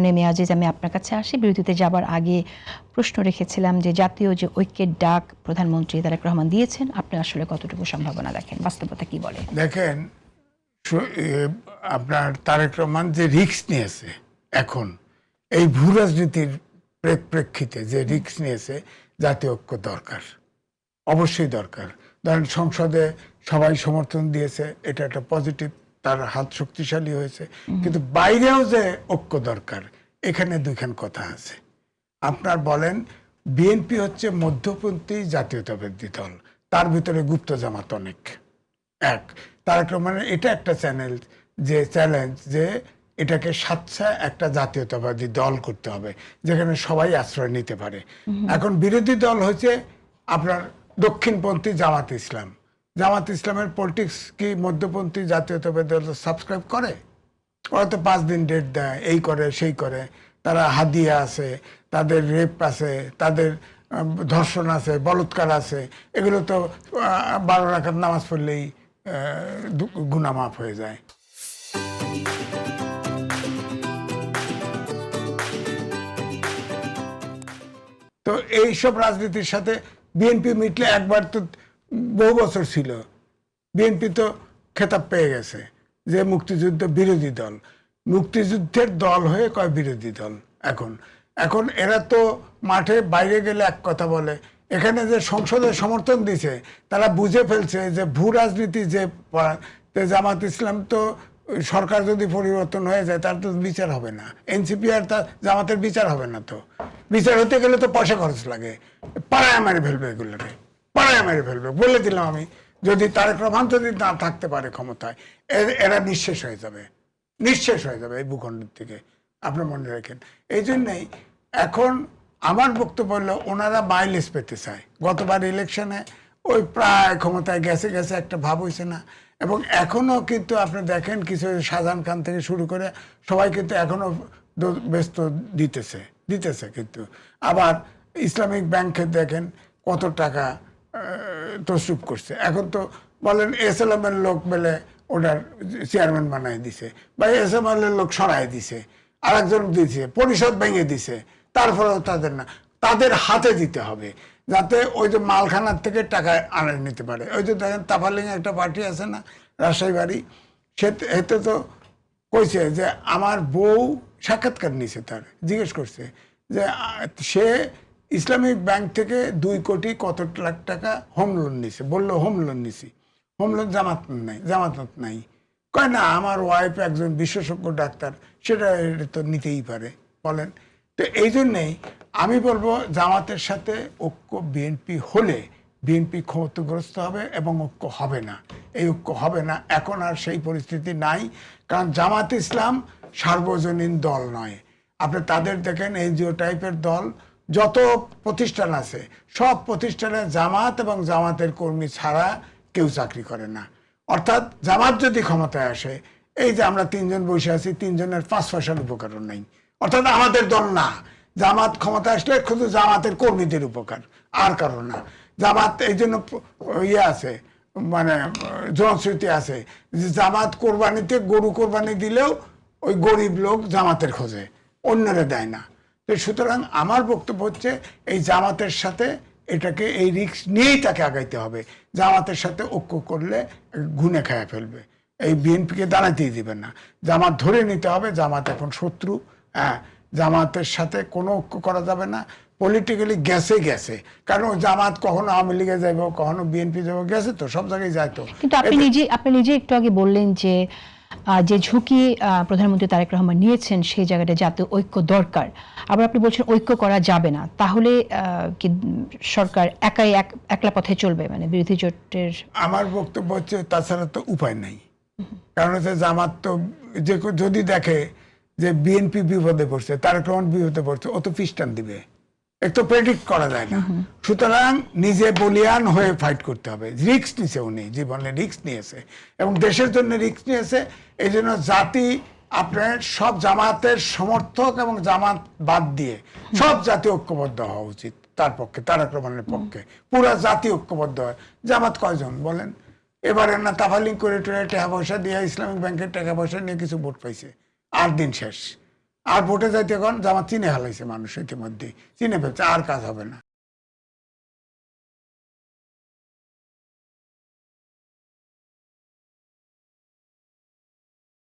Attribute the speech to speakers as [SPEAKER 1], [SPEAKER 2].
[SPEAKER 1] কারণে মেয়াজিজ আমি আপনার কাছে আসি, বিরতিতে যাবার আগে প্রশ্ন রেখেছিলাম যে জাতীয় যে ঐক্যের ডাক প্রধানমন্ত্রী তারেক রহমান দিয়েছেন, আপনি আসলে কতটুকু সম্ভাবনা দেখেন, বাস্তবতা কি বলে?
[SPEAKER 2] দেখেন, আপনার তারেক রহমান যে রিস্ক নিয়েছে এখন এই ভূ রাজনীতির প্রেক্ষিতে, যে রিস্ক নিয়েছে, জাতীয় ঐক্য দরকার, অবশ্যই দরকার। ধরেন সংসদে সবাই সমর্থন দিয়েছে, এটা একটা পজিটিভ, তার হাত শক্তিশালী হয়েছে, কিন্তু বাইরেও যে ঐক্য দরকার, এখানে দুইখান কথা আছে। আপনার বলেন বিএনপি হচ্ছে মধ্যপন্থী জাতীয়তাবাদী দল, তার ভিতরে গুপ্ত জামাত অনেক। এক, তারেক রহমানের এটা একটা চ্যালেঞ্জ যে এটাকে স্বাচ্ছা একটা জাতীয়তাবাদী দল করতে হবে যেখানে সবাই আশ্রয় নিতে পারে। এখন বিরোধী দল হচ্ছে আপনার দক্ষিণপন্থী জামাত ইসলাম। জামাত ইসলামের পলিটিক্স কি মধ্যপন্থী জাতীয়তাবাদী দল সাবস্ক্রাইব করে? ওরা তো 5 দিন ডেট দেয়, এই করে সেই করে, তারা হাদিয়া আছে, তাদের রেপ আছে, তাদের ধর্ষণ আছে, বলৎকার আছে, এগুলো তো 12 রাকাত নামাজ পড়লেই গুনাহ মাফ হয়ে যায়। তো এইসব রাজনীতির সাথে বিএনপি মিটলে একবার তো বহু বছর ছিল, বিএনপি তো খেতাব পেয়ে গেছে যে মুক্তিযুদ্ধ বিরোধী দল, মুক্তিযুদ্ধের দল হয়ে কয় বিরোধী দল। এখন এরা তো মাঠে বাইরে গেলে এক কথা বলে, এখানে যে সংসদে সমর্থন দিছে তারা বুঝে ফেলছে যে ভূ রাজনীতি যে জামাত ইসলাম, তো সরকার যদি পরিবর্তন হয়ে যায় তার তো বিচার হবে না, এনসিপি আর তার জামাতের বিচার হবে না। তো বিচার হতে গেলে তো পয়সা খরচ লাগে, পাড়ায় মেরে ফেলবে, এগুলোকে পাড়ায় মেরে ফেলবে। বলে দিলাম আমি, যদি তারেক রহমান যদি না থাকতে পারে ক্ষমতায়, এরা নিঃশেষ হয়ে যাবে, নিঃশেষ হয়ে যাবে এই ভূখণ্ডের থেকে, আপনি মনে রাখেন। এই জন্যই এখন আমার বক্তব্য হলো ওনারা মাইলেজ পেতে চায়। গতবার ইলেকশনে ওই প্রায় ক্ষমতায় গেছে গেছে একটা ভাব হয়েছে না, এবং এখনো কিন্তু আপনি দেখেন কিছু শাহজাহান খান থেকে শুরু করে সবাই কিন্তু এখনো ব্যস্ত দিতেছে কিন্তু আবার ইসলামিক ব্যাংকে দেখেন কত টাকা তসরুপ করছে। এখন তো বলেন SLM এর লোক বলে ওনার চেয়ারম্যান বানায় দিছে, বা SML এর লোক সরাই দিছে, আরেকজন দিছে, পরিষদ ভেঙে দিছে, তারপরেও তাদের না, তাদের হাতে দিতে হবে যাতে ওই যে মালখানার থেকে টাকা আনে নিতে পারে। ওই যে দেখেন তাফালিং একটা পার্টি আছে না, রাজশাহী বাড়ি, এতে তো কইছে যে আমার বউ সাক্ষাৎকার নিছে, তার জিজ্ঞেস করছে যে সে ইসলামিক ব্যাংক থেকে 2 কোটি কত লাখ টাকা হোম লোন নিছে, বললো হোম লোন নিছি, হোম লোন জামানত নাই, কয় না আমার ওয়াইফ একজন বিশেষজ্ঞ ডাক্তার, সেটা তো নিতেই পারে, বলেন। তো এই জন্যেই আমি বলবো জামাতের সাথে ঐক্য বিএনপি হলে বিএনপি ক্ষমতাগ্রস্ত হবে এবং ঐক্য হবে না, এই ঐক্য হবে না। এখন আর সেই পরিস্থিতি নাই, কারণ জামাত ইসলাম সার্বজনীন দল নয়। আপনি তাদের দেখেন এনজিও টাইপের দল, যত প্রতিষ্ঠান আছে সব প্রতিষ্ঠানে জামাত এবং জামাতের কর্মী ছাড়া কেউ চাকরি করে না। অর্থাৎ জামাত যদি ক্ষমতায় আসে, এই যে আমরা 3 জন বসে আছি, 3 জনের 5 পয়সার উপকারও নেই, অর্থাৎ আমাদের দল না। জামাত ক্ষমতা আসলে শুধু জামাতের কর্মীদের উপকার, আর কারণ না। জামাত এই জন্য ইয়ে আছে, মানে জনশ্রুতি আছে যে জামাত কোরবানিতে গরু কোরবানি দিলেও ওই গরিব লোক জামাতের খোঁজে, অন্যরা দেয় না। তো সুতরাং আমার বক্তব্য হচ্ছে এই জামাতের সাথে এটাকে এই রিস্ক নিয়েই তাকে আগাইতে হবে। জামাতের সাথে ঐক্য করলে গুনে খায়া ফেলবে, এই বিএনপিকে দাঁড়াতেই দিবে না। জামাত ধরে নিতে হবে, জামাত এখন শত্রু। হ্যাঁ, জামাতের সাথে কোনো ঐক্য করা যাবে না। পলিটিক্যালি গেছে, কারণ জামাত কখনো আওয়ামী লীগে যাইব, কখনো বিএনপি যাবো, গেছে তো সব জায়গায় যায়। তো
[SPEAKER 1] কিন্তু আপনি নিজে একটু আগে বললেন যে যে ঝুঁকি প্রধানমন্ত্রী তারেক রহমান নিয়েছেন সেই জায়গাটা জাতীয় ঐক্য দরকার, আবার আপনি বলছেন ঐক্য করা যাবে না, তাহলে কি সরকার একলা পথে চলবে, মানে বিরোধী জোটের?
[SPEAKER 2] আমার বক্তব্য হচ্ছে তাছাড়া তো উপায় নাই। কারণ হচ্ছে জামাত তো যে যদি দেখে যে বিএনপি বিপদে পড়ছে, তারেক রহমান বিপদে পড়ছে, ও তো পিস্টান দিবে, একটু প্রেডিক্ট করা যায় না। সুতরাং নিজে বলিয়ান হয়ে ফাইট করতে হবে। রিস্ক নিয়েছে উনি, জীবনে রিস্ক নিয়েছে এবং দেশের জন্য রিস্ক নিয়েছে। এই জন্য জাতি আপনার সব জামাতের সমর্থক এবং জামাত বাদ দিয়ে সব জাতি ঐক্যবদ্ধ হওয়া উচিত তার পক্ষে, তারেক রহমানের পক্ষে। পুরা জাতি ঐক্যবদ্ধ হয়। জামাত কয়জন বলেন? এবারে না তাফালিং করে টাকা পয়সা দিয়ে ইসলামিক ব্যাংকের টাকা পয়সা নিয়ে কিছু ভোট পাইছে, 8 দিন শেষ। আর ভোটে যাইতে এখন জামাত চিনে হালাইছে মানুষ ইতিমধ্যে চিনে ফেলছে আর কাজ হবে না